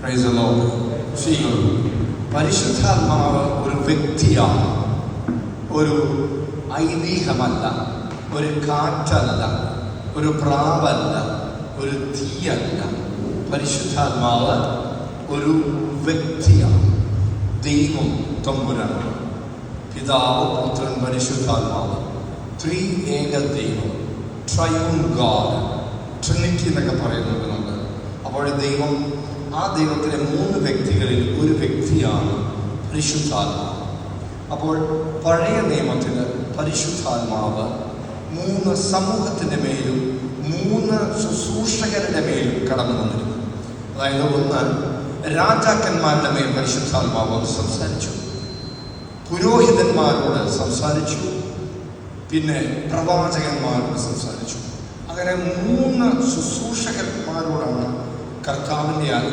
Praise the Lord. See, പരിശുദ്ധാത്മാവ് ഒരു വ്യക്തിയാണ്, ഒരു ഐതിഹ്യമല്ല, ഒരു കാറ്റല്ല, ഒരു പ്രാവല്ല, ഒരു തീയല്ല. പരിശുദ്ധാത്മാവ് ഒരു വ്യക്തിയാണ്. ദൈവം തമ്പുരാനാണ്. പിതാവ്, പുത്രൻ, പരിശുദ്ധാത്മാവ്, ത്രീ ഏക ദൈവം, ട്രയൂൺ ഗോഡ്, ട്രിനിറ്റി എന്നൊക്കെ പറയുന്നുണ്ട് നമ്മൾ. അപ്പോൾ ദൈവം, ആ ദൈവത്തിലെ 3 വ്യക്തികളിൽ ഒരു വ്യക്തിയാണ് പരിശുദ്ധാത്മാവ്. അപ്പോൾ പഴയ നിയമത്തിൽ പരിശുദ്ധാത്മാവ് 3 സമൂഹത്തിൻ്റെ മേലും 3 ശുശ്രൂഷകരുടെ മേലും കടന്നു വന്നിരുന്നു. അതായത്, ഒന്ന് രാജാക്കന്മാരുടെ മേൽ പരിശുദ്ധാത്മാവ് സംസാരിച്ചു, പുരോഹിതന്മാരോട് സംസാരിച്ചു, പിന്നെ പ്രവാചകന്മാരോട് സംസാരിച്ചു. അങ്ങനെ 3 ശുശ്രൂഷകന്മാരോടാണ് കർത്താവിൻ്റെ ആത്മാവ്